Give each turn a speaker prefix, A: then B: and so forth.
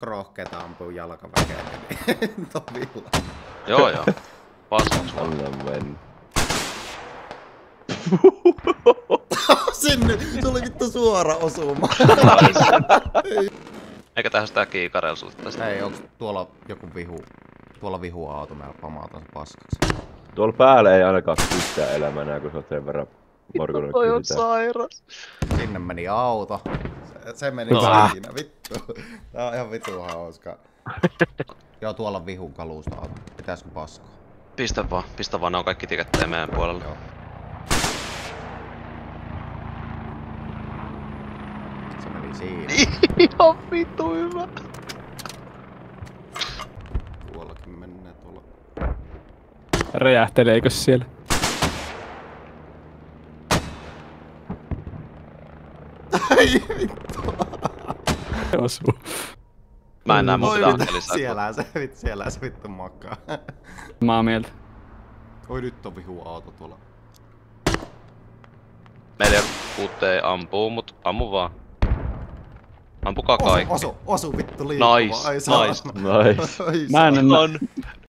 A: rohkeeta ampuu jalkaväkeä Topilla.
B: Joo. Paskas vaan.
C: Anna mennä.
A: Sinne! Se oli vittu suora osuma.
B: Eikä tähän sitä kiikarelsuutta.
A: Ei, onks tuolla joku vihu? Tuolla vihuauto meillä pamataan se paskaksi.
C: Tuolla päällä ei ainakaan yhtään elämänä, kun sä oot sen verran morgunut
B: Toi on sairas.
A: Sinne meni auto. Se meni siinä, vittu. Tää on ihan vittu hauska. Joo, tuolla vihun kalusta. Pitäisikö paskoa?
B: Pistä vaan, ne on kaikki tikettejä meidän puolella.
A: Joo. Se meni siinä.
B: Ihan vittu hyvä.
A: Tuollakin mennään tuolla.
D: Räjähteleekö siellä?
A: Ai vittu.
D: Osuu.
B: Mä en näe mun pitää lisää.
A: Siellähän se vittu makaa.
D: Maa mieltä.
A: Oi nyt on vihuauto tuolla.
B: Meillä ei ampuu, mut ammu vaan. Ampukaa kaikki.
A: Osu vittu liikkuva.
B: Nice.
C: Nice.
D: Mä en